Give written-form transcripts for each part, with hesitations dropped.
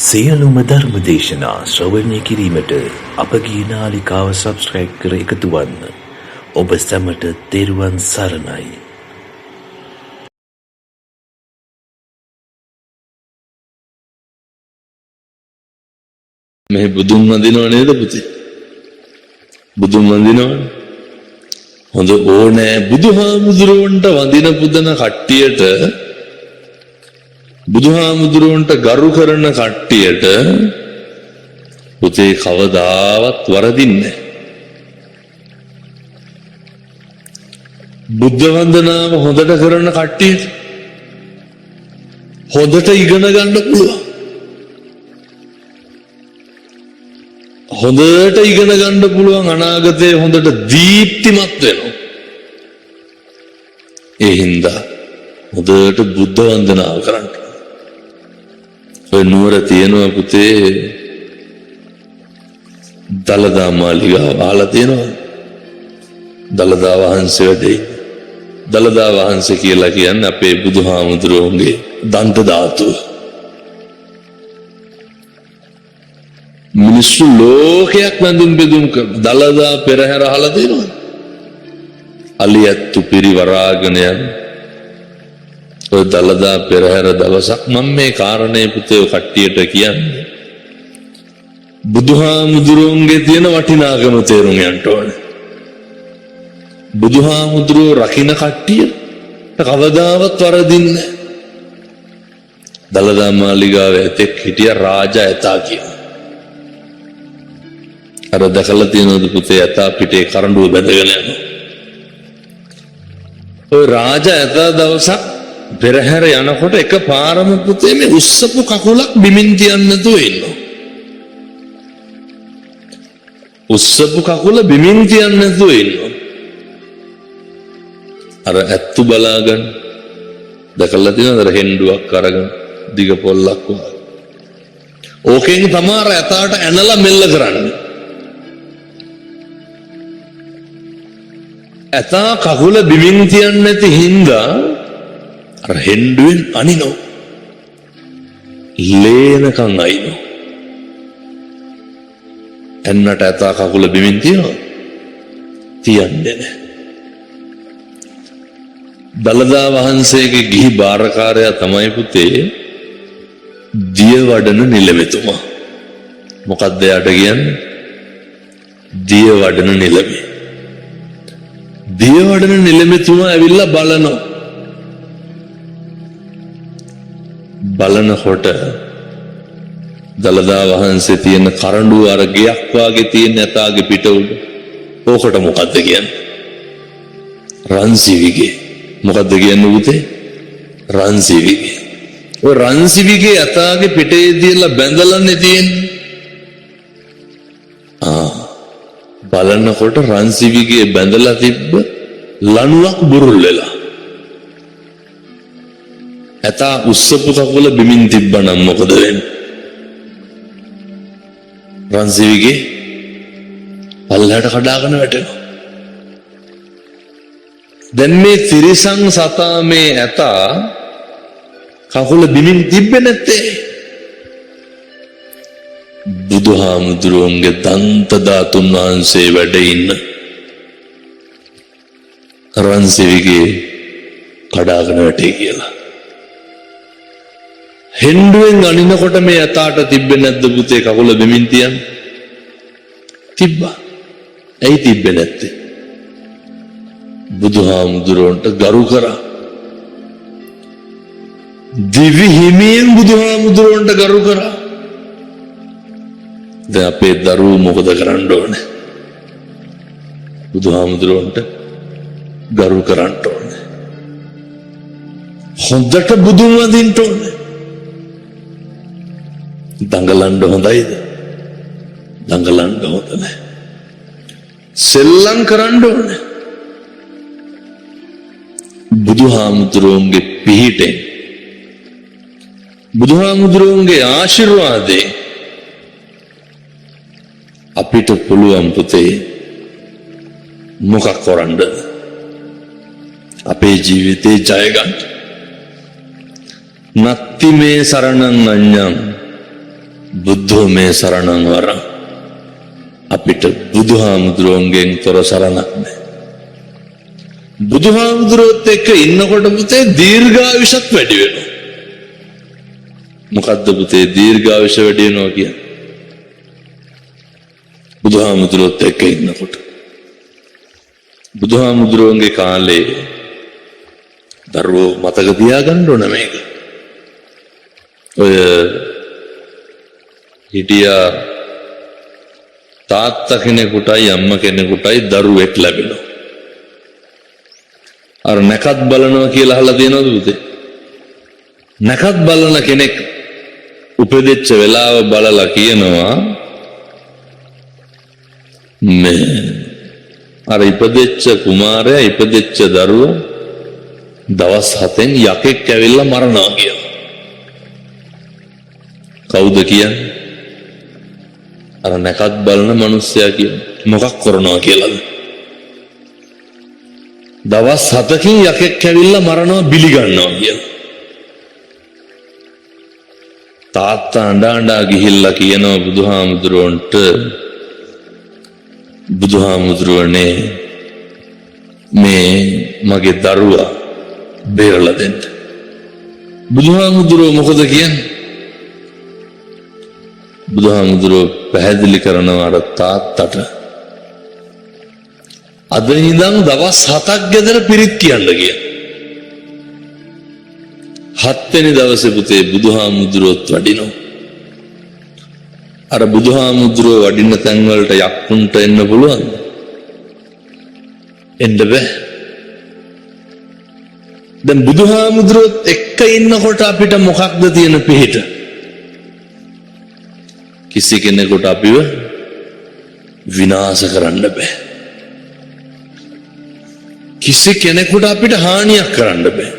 සියලුම ධර්ම දේශනා ශ්‍රවණය කිරීමට අපගේ නාලිකාව සබ්ස්ක්‍රයිබ් කර එකතු වන්න. ඔබ සැමට තෙරුවන් සරණයි. මේ බුදුන් වඳිනව නේද පුතේ? බුදුන් වඳිනවනේ. හොඳ ඕනේ බුදුහාමුදුරුවන්ට වඳින පුදන කට්ටියට, බුදුහාමුදුරුවන්ට ගරු කරන කට්ටියට පුතේ කවදාවත් වරදින්නේ නැහැ. බුද්ධ වන්දනාව හොඳට කරන කට්ටියට හොඳට ඉගෙන ගන්න පුළුවන්. හොඳට ඉගෙන ගන්න පුළුවන්, අනාගතයේ හොඳට දීප්තිමත් වෙනවා. ඒ හින්දා හොඳට බුද්ධ වන්දනාව කරන්න. ඔය නුවර තියෙනවා පුතේ දළදා මාලිගාව අහලා තියෙනවා. දළදා වහන්සේ වැඩේ. දළදා වහන්සේ කියලා කියන්නේ අපේ බුදුහාමුදුරුවන්ගේ දන්ත ධාතුව. මිනිස්සු ලෝකයක් වැඳුම් බෙදුම් කර දළදා පෙරහැර අහලා තියෙනවා. අලියැත්තු පිරිවරාගෙන යන ඔය දළදා පෙරහැර දවසක් මම මේ කාරණේ පුතේ කට්ටියට කියන්නේ බුදුහාමුදුරුවන්ගේ තියෙන වටිනාකම තේරුම් ගන්න ඕනේ. බුදුහාමුදුරුවෝ රකින්න කට්ටිය කවදාවත් වරදින්නේ නැහැ. දළදා මාලිගාවේ ඇතෙක් හිටිය රාජා ඇතා කියන. අර දැකලා තියෙනවද පුතේ ඇතා පිටේ කරඬුව බැඳගෙන යනවා. ඔය රාජා ඇතා දවසක් පෙරහැර යනකොට එක පාරම පුතේ මේ උස්සපු කකුලක් බිමින් තියන්න නැතුව ඉන්නවා. උස්සපු කකුල බිමින් තියන්න නැතුව ඉන්නවා. අර ඇත්තු බලාගෙන දැකලා තියෙනවද අර හෙන්ඩුවක් අරගෙන දිග පොල්ලක් වගේ. ඕකෙන් තමයි අර ඇතාට ඇනලා මෙල්ල කරන්නේ. ඇතා කකුල බිමින් තියන්නේ නැති හින්දා අර හෙන්ඩුවෙන් අනිනෝ. ලේනකන් අයිනෝ. එන්නට ඇතා කකුල බිමින් තියනවා? තියන්නේ නැහැ. දළදා වහන්සේගේ ගිහි බාරකාරයා තමයි පුතේ දියවඩන නිලමෙතුමා. මොකක්ද යාට කියන්නේ? දියවඩන නිලමේ. දියවඩන නිලමෙතුමා ඇවිල්ලා බලනවා. බලනකොට දළදා වහන්සේ තියෙන කරඬුව අර ගයක් වාගේ තියෙන ඇතාගේ පිට උඩ. ඕකට මොකද්ද කියන්නේ? රන්සිවිගේ. මොකද්ද කියන්නේ පුතේ? රන්සිවිගේ. ඔය රන්සිවිගේ ඇතාගේ පිටේ තියලා බැඳලානේ තියෙන්නේ. බලනකොට රන්සිවිගේ බැඳලා තිබ්බ ලණුවක් බුරුල් වෙලා. ඇතා උස්සපු කකුල බිමින් තිබ්බනම් මොකද වෙන්නේ? රන්සිවිගේ පල්ලයට කඩාගෙන වැටෙනවා. දැන් මේ තිරිසන් සතා මේ ඇතා කකුල බිමින් තිබ්බේ නැත්තේ. බුදුහාමුදුරුවන්ගේ දන්ත ධාතුන් වහන්සේ වැඩ ඉන්න රන්සිවිගේ කඩාගෙන වැටේ කියලා. හෙන්ඩුවෙන් අනිනකොට මේ ඇතාට තිබ්බේ නැද්ද පුතේ කකුල බිමින් තියන්න? තිබ්බා. ඇයි තිබ්බේ නැත්තේ? බුදුහාමුදුරුවන්ට ගරු කරා. දිවි හිමියෙන් බුදුහාමුදුරුවන්ට ගරු කරා. දැන් අපේ දරුවෝ මොකද කරන්න ඕනේ? බුදුහාමුදුරුවන්ට ගරු කරන්න ඕනේ. හොඳට බුදුන් වඳින්න ඕනේ. දඟලන්න හොඳයිද? දඟලන්න හොඳ නැහැ. සෙල්ලම් කරන්න ඕනේ. බුදුහාමුදුරුවන්ගේ පිහිටෙන්, බුදුහාමුදුරුවන්ගේ ආශිර්වාදයෙන් අපිට පුළුවන් පුතේ මොකක් කරන්නද? අපේ ජීවිතේ ජය ගන්න. නත්ති මේ සරණං අඤ්ඤං බුද්ධෝ මේ සරණං වරං. අපිට බුදුහාමුදුරුවන්ගෙන් තොර සරණක් නැහැ. බුදුහාමුදුරුවොත් එක්ක ඉන්නකොට පුතේ දීර්ඝායුෂත් වැඩි වෙනවා. මොකද්ද පුතේ දීර්ඝායුෂ වැඩි වෙනවා කියන්නේ? බුදුහාමුදුරුවොත් එක්ක ඉන්නකොට. බුදුහාමුදුරුවන්ගේ කාලේ දරුවෝ මතක තියාගන්න ඕන මේක. ඔය හිටියා තාත්තා කෙනෙකුටයි අම්මා කෙනෙකුටයි දරුවෙක් ලැබෙනවා. අර නැකත් බලනවා කියලා අහලා තියෙනවද පුතේ? නැකත් බලන කෙනෙක් උපදෙච්ච වෙලාව බලලා කියනවා මේ අර ඉපදෙච්ච කුමාරයා ඉපදෙච්ච දරුවා දවස් 7න් යකෙක් ඇවිල්ලා මරනවා කියලා. කවුද කියන්නේ? අර නැකත් බලන මිනිස්සයා කියන්නේ. මොකක් කරනවා කියලාද? දවස් 7කින් යකෙක් ඇවිල්ලා මරනවා බිලි ගන්නවා කියලා. තාත්තා අඬා ගිහිල්ලා කියනවා බුදුහාමුදුරුවන්ට, බුදුහාමුදුරුවනේ මේ මගේ දරුවා බේරලා දෙන්න. බුදුහාමුදුරුවෝ මොකද කියන්නේ? බුදුහාමුදුරුවෝ පැහැදිලි කරනවා අර තාත්තට, අද ඉඳන් දවස් 7ක් ගෙදර පිරිත් කියන්න කියලා. 7 වෙනි දවසේ පුතේ බුදුහාමුදුරුවොත් වඩිනවා. අර බුදුහාමුදුරුවෝ වඩින තැන් වලට යක්කුන්ට එන්න පුළුවන්? එන්න බෑ. දැන් බුදුහාමුදුරුවොත් එක්ක ඉන්නකොට අපිට මොකක්ද තියෙන පිහිට? කිසි කෙනෙකුට අපිව විනාශ කරන්න බෑ. කිසි කෙනෙකුට අපිට හානියක් කරන්න බෑ.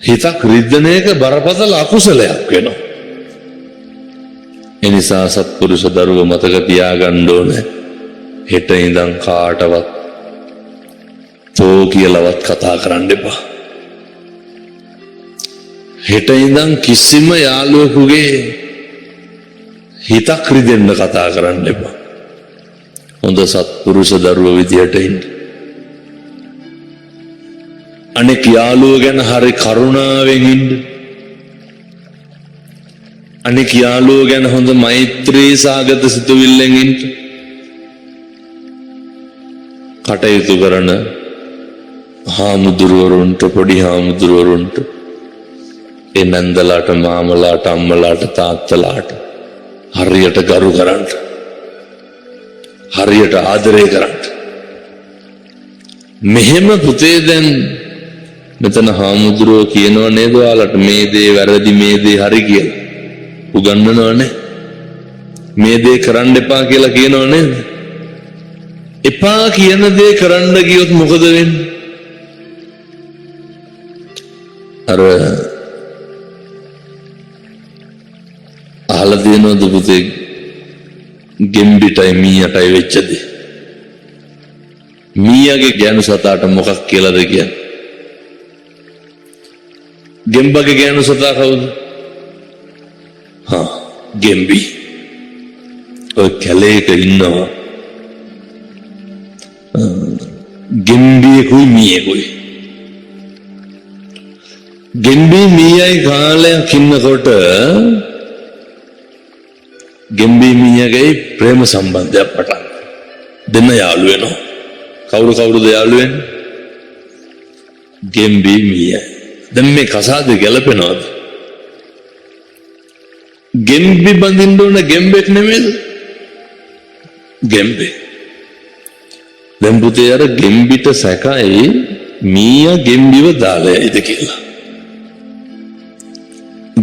හිතක් රිද්දන එක බරපතල අකුසලයක් වෙනවා. එනිසා සත්පුරුෂ දරුවෝ මතක තියාගන්න ඕනේ, හෙට ඉඳන් කාටවත් තෝ කියලාවත් කතා කරන්න එපා. හෙට ඉඳන් කිසිම යාළුවෙකුගේ හිතක් රිදෙන්න කතා කරන්න එපා. හොඳ සත්පුරුෂ දරුවෝ විදියට ඉන්න. අනෙක් යාළුවෝ ගැන හරි කරුණාවෙන් ඉන්න. අනෙක් යාළුවෝ ගැන හොඳ මෛත්‍රී සාගත සිතුවිල්ලෙන් ඉන්න. කටයුතු කරන හාමුදුරුවරුන්ට, පොඩි හාමුදුරුවරුන්ට, ඒ නන්දලාට, මාමලාට, අම්මලාට, තාත්තලාට හරියට ගරු කරන්න, හරියට ආදරය කරන්න. මෙහෙම පුතේ දැන් මෙතන හාමුදුරුවෝ කියනව නේද ඔයාලට මේ දේ වැරදි, මේ දේ හරි කියලා උගන්වනවනේ. මේ දේ කරන්න එපා කියලා කියනව නේද? එපා කියන දේ කරන්න ගියොත් මොකද වෙන්නේ? අර අහලා තියෙනවද පුතේ ගෙම්බිටයි මීයටයි වෙච්ච දේ? මීයාගේ ගෑනු සතාට මොකක් කියලාද කියන්නේ? ගෙම්බගේ ගෑනු සතා කවුද? ගෙම්බි. ඔය කැලේක ඉන්නවා ගෙම්බියෙකුයි මීයෙකුයි. ගෙම්බි මීයයි කාලයක් ඉන්නකොට ගෙම්බි මීයගේ ප්‍රේම සම්බන්ධයක් පටන් දෙන්න යාළු වෙනවා. කවුරුද යාළු වෙන්නේ? ගෙම්බි මීයයි. දැන් මේ කසාද ගැලපෙනවද? ගෙම්බි බඳින්න ඕන ගෙම්බෙක් නෙමෙයිද? ගෙම්බේ. දැන් පුතේ අර ගෙම්බිට සැකයි මීයා ගෙම්බිව දාලා ඉද කියලා.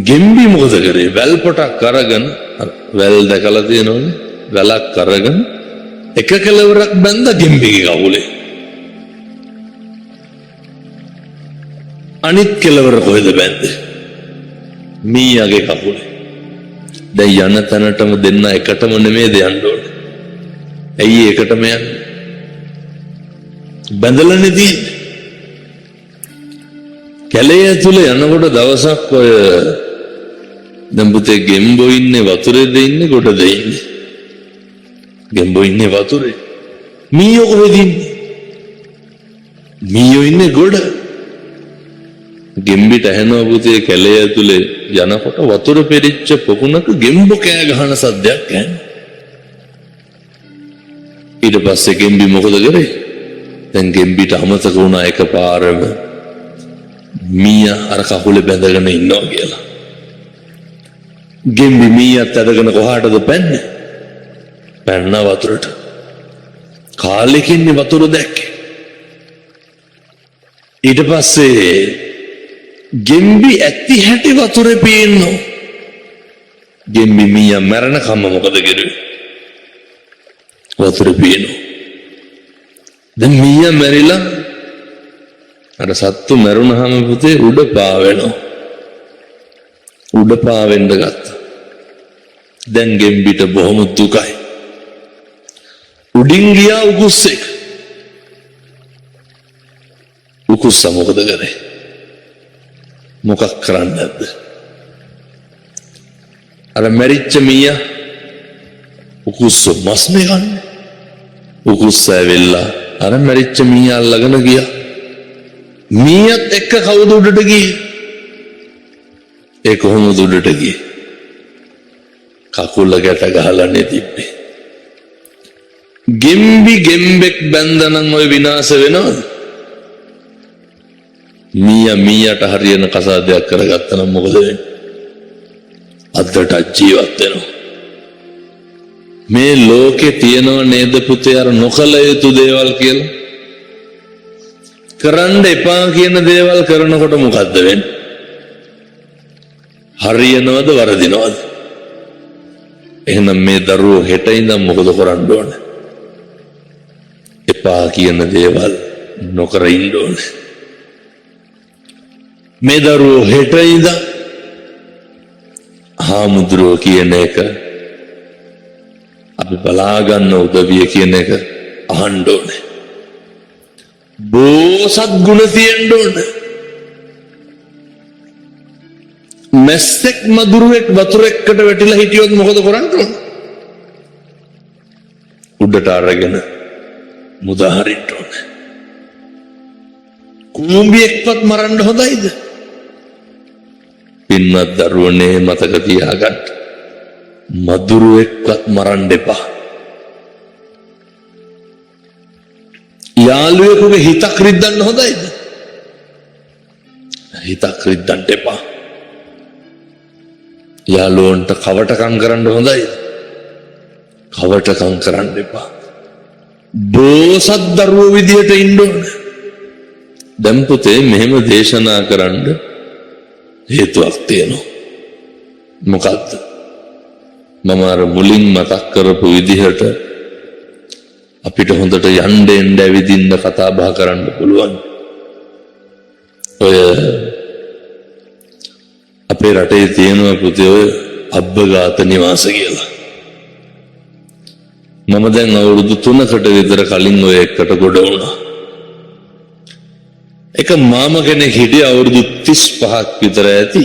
ගෙම්බි මොකද කරේ? වැල් පොටක් අරගෙන, වැල් දැකලා තියෙනවනේ, වැලක් අරගෙන එක කෙලවරක් බැඳ ගෙම්බිගේ කවුලේ. අනිත් කෙලවර කොහෙද බැඳේ? මීයාගේ කකුලේ. දැන් යන තැනටම දෙන්න එකටම නෙමෙයිද යන්න ඕනේ? ඇයි එකටම යන්නේ? බැඳලානේ තියෙන්නේ. කැලේ ඇතුලේ යනකොට දවසක් ඔය දැන් පුතේ ගෙම්බෝ ඉන්නේ වතුරේද ඉන්නේ ගොඩද ඉන්නේ? ගෙම්බෝ ඉන්නේ වතුරේ. මීයෝ කොහෙද ඉන්නේ? මීයෝ ඉන්නේ ගොඩ. ගෙම්බිට ඇහෙනවා පුතේ කැලේ ඇතුලේ යනකොට වතුර පෙරිච්ච පොකුණක ගෙම්බෝ කෑ ගහන සද්දයක් ඇහෙනවා. ඊට පස්සේ ගෙම්බි මොකද කරේ? දැන් ගෙම්බිට අමතක වුණා එකපාරම මීයා අර කකුලේ බැඳගෙන ඉන්නවා කියලා. ගෙම්බි මීයාත් අරගෙන කොහාටද පැන්නේ? පැන්න වතුරට. කාලෙකින් වතුර දැක්කේ. ඊට පස්සේ ගෙම්බි ඇති හැටි වතුරේ පේනවා. ගෙම්බි මීයා මැරෙනකම්ම මොකද කරුවේ? වතුරේ පේනවා. දැන් මීයා මැරිලා අර සත්තු මැරුණාම පුතේ උඩ පාවෙනවා. උඩ පාවෙන්න ගත්තා. දැන් ගෙම්බිට බොහොම දුකයි. උඩින් ගියා උකුස්සෙක්. උකුස්ස මොකද කරේ? මොකක් කරන්නද? අර මැරිච්ච මීයා උකුස්ස මස්නේ ගන්න. උකුස්ස ඇවිල්ලා අර මැරිච්ච මීයා අල්ලගෙන ගියා. මීයත් එක්ක කවුද උඩට ගියේ? ඒ කොහොමද උඩට ගියේ? කකුල ගැට ගහලානේ තිබ්බේ. ගෙම්බි ගෙම්බෙක් බැන්දනම් ඔය විනාශ වෙනවද? මීයාට හරියන කසාදයක් කරගත්තා නම් මොකද වෙන්නේ? අද්දට ජීවත් වෙනවා. මේ ලෝකේ තියෙනව නේද පුතේ අර නොකල යුතු දේවල් කියලා? කරන්න එපා කියන දේවල් කරනකොට මොකද්ද වෙන්නේ? හරියනවද වරදිනවද? එහෙනම් මේ දරුවෝ හෙට ඉඳන් මොකද කරන්න ඕනේ? එපා කියන දේවල් නොකර ඉන්න ඕනේ. මේ දරුවෝ හෙට ඉඳන් හාමුදුරුවෝ කියන එක අපි බලාගන්න උදවිය කියන එක අහන්න ඕනේ. බෝසත් ගුණ තියෙන්න ඕනේ. මැස්සෙක් මදුරුවෙක් වතුර එක්කට වැටිලා හිටියොත් මොකද කරන්න ඕනේ? උඩට අරගෙන මුදා හරින්න ඕනේ. කුඹියෙක්වත් මරන්න හොඳයිද? පින්වත් දරුවනේ මතක තියාගන්න. මදුරුවෙක්වත් මරන්න එපා. යාළුවෙකුගේ හිතක් රිද්දන්න හොඳයිද? හිතක් රිද්දන්න එපා. යාළුවන්ට කවටකම් කරන්න හොඳයිද? කවටකම් කරන්න එපා. බෝසත් දරුවෝ විදියට ඉන්න ඕනේ. දැන් පුතේ මෙහෙම දේශනා කරන්න හේතුවක් තියෙනවා. මොකක්ද? මම අර මුලින් මතක් කරපු විදිහට අපිට හොඳට යන්න එන්න ඇවිදින්න කතා බහ කරන්න පුළුවන්. ඔය අපේ රටේ තියෙනවා පුතේ ඔය අබ්බගාත නිවාස කියලා. මම දැන් අවුරුදු 3කට විතර කලින් ඔය එකට ගොඩ වුණා. එක මාම කෙනෙක් හිටිය අවුරුදු 35ක් විතර ඇති.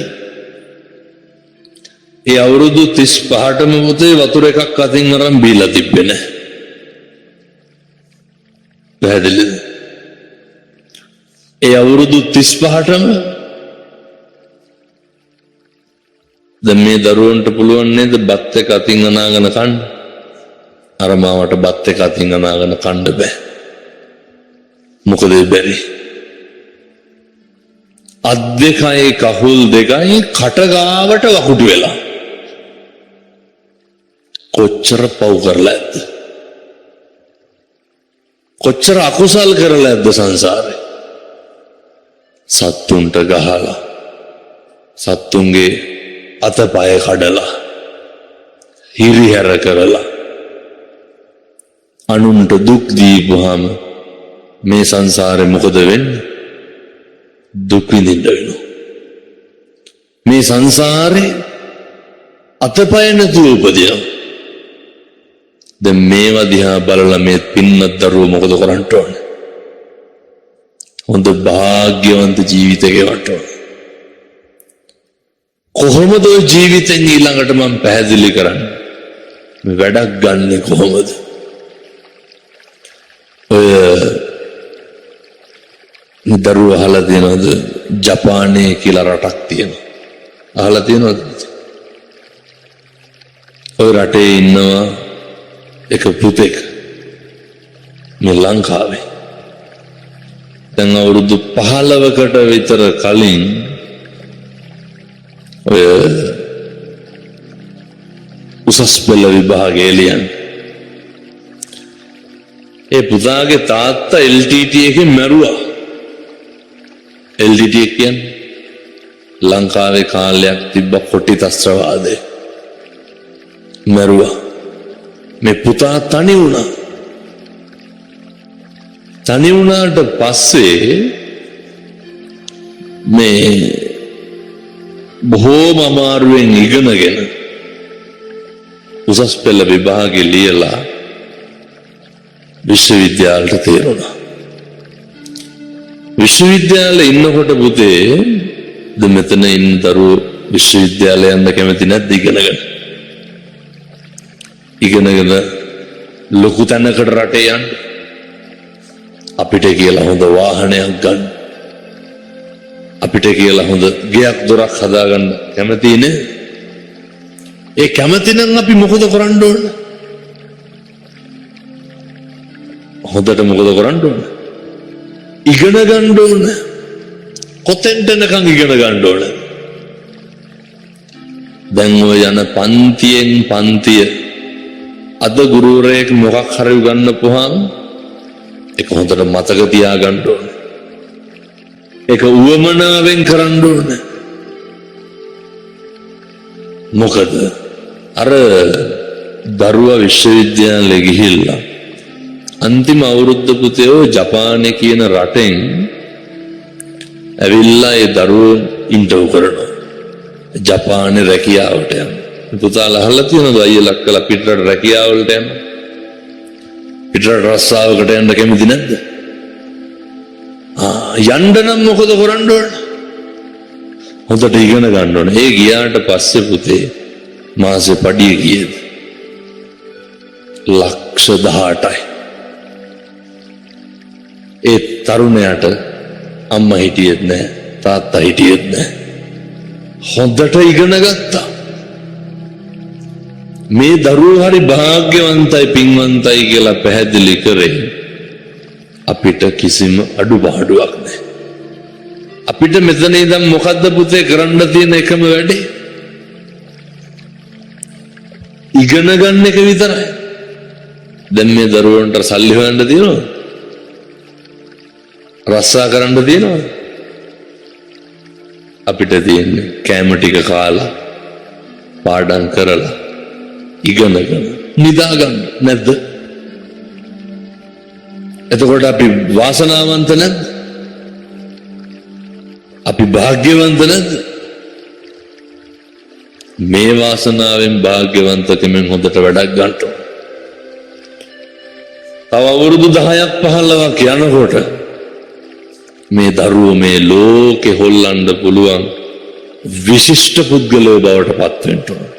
ඒ අවුරුදු 35ටම පුතේ වතුර එකක් අතින් අරන් බීලා තිබ්බේ නැහැ. පැහැදිලිද? ඒ අවුරුදු 35ටම දැන් මේ දරුවන්ට පුළුවන් නේද බත් එක අතින් අනාගෙන කන්න? අර මාවට බත් එක අතින් අනාගෙන කන්න බෑ. මොකද බැරි? අත් දෙකයි කකුල් දෙකයි කට ගාවට වකුටු වෙලා. කොච්චර පව් කරලා ඇද්ද? කොච්චර අකුසල් කරලා ඇද්ද සංසාරේ? සත්තුන්ට ගහලා සත්තුන්ගේ අතපය කඩලා හිරිහැර කරලා අනුන්ට දුක් දීපුවාම මේ සංසාරේ මොකද වෙන්නේ? දුක් විඳින්න වෙනවා. මේ සංසාරේ අතපය නැතුව උපදිනවා. දැන් මේවා දිහා බලලා මේ පින්නත් දරුවෝ මොකද කරන්න ඕනේ? හොඳ භාග්‍යවන්ත ජීවිතයක් ගෙවන්න ඕනේ. කොහොමද ඔය ජීවිතෙන් ඊළඟට මම පැහැදිලි කරන්නේ මේ වැඩක් ගන්නෙ කොහොමද ඔය දරුවෝ අහලා තියෙනවද ජපානයේ කියලා රටක් තියෙනවා අහලා තියෙනවද ඔය රටේ ඉන්නවා එක පුතෙක් මේ ලංකාවේ දැන් අවුරුදු 15කට විතර කලින් ඔය උසස් පෙළ විභාගය ලියන්නේ ඒ පුතාගේ තාත්තා LTT එකේ මැරුවා LTT එක කියන්නේ ලංකාවේ කාලයක් තිබ්බ කොටි ත්‍රස්තවාදය මැරුවා මේ පුතා තනි වුණාට පස්සේ මේ බොහෝම අමාරුවෙන් ඉගෙනගෙන උසස් පෙළ විභාගෙ ලියලා විශ්වවිද්‍යාලයට තේරුණා විශ්වවිද්‍යාලේ ඉන්නකොට පුතේ මෙතන ඉන්න දරුවෝ විශ්වවිද්‍යාලය යන්න කැමති නැද්ද ඉගෙනගෙන ලොකු තැනකට රටේ යන්න අපිට කියලා හොඳ වාහනයක් ගන්න අපිට කියලා හොඳ ගෙයක් දොරක් හදාගන්න කැමති නේ ඒ කැමති නම් අපි මොකද කරන්න ඕන හොඳට මොකද කරන්න ඕන ඉගෙන ගන්න ඕන කොතෙන්ට යනකම් ඉගෙන ගන්න ඕන දැන් ඔය යන පන්තියෙන් පන්තිය අද ගුරුවරයෙක් මොකක් හරි උගන්වපුවාම ඒක හොඳට මතක තියාගන්න ඕන ඒක උවමනාවෙන් කරන්න ඕන මොකද අර දරුවා විශ්වවිද්‍යාලෙ ගිහිල්ලා අන්තිම අවුරුද්ද පුතේ ජපානයේ කියන රටෙන් ඇවිල්ලා ඒ දරුවෝ ඉන්ටර්වයුව කරනවා ජපානයේ රැකියාවට යන පුතාලා අහලා තියෙනවද අයියලා අක්කලා පිටරට රැකියාවලට යන පිටරට රස්සාවකට යන්න කැමති නැද්ද යන්න නම් මොකද කරන්න ඕන හොඳට ඉගෙන ගන්න ඕන ඒ ගියාට පස්සේ පුතේ මාසේ පඩිය ගියේද ලක්ෂ 18යි ඒ තරුණයාට අම්මා හිටියෙත් නැහැ තාත්තා හිටියෙත් නැහැ හොඳට ඉගෙන ගත්තා මේ දරුවෝ හරි වාග්යවන්තයි පින්වන්තයි කියලා පැහැදිලි කරේ අපිට කිසිම අඩුපාඩුවක් නැහැ අපිට මෙතන ඉඳන් මොකද්ද පුතේ කරන්න තියෙන එකම වැඩේ ඉගෙන ගන්න එක විතරයි දැන් මේ දරුවන්ට සල්ලි හොයන්න තියෙනවද රස්සා කරන්න තියෙනවද අපිට තියෙන්නේ කෑම ටික කාලා පාඩම් කරලා ඉගෙනගෙන නිදා ගන්න නැද්ද එතකොට අපි වාසනාවන්ත නැද්ද අපි භාග්‍යවන්ත නැද්ද මේ වාසනාවෙන් භාග්‍යවන්තකමෙන් හොඳට වැඩක් ගන්න ඕන තව අවුරුදු 10ක් 15ක් යනකොට මේ දරුවෝ මේ ලෝකේ හොල්ලන්න පුළුවන් විශිෂ්ට පුද්ගලයෝ බවට පත් වෙන්න ඕන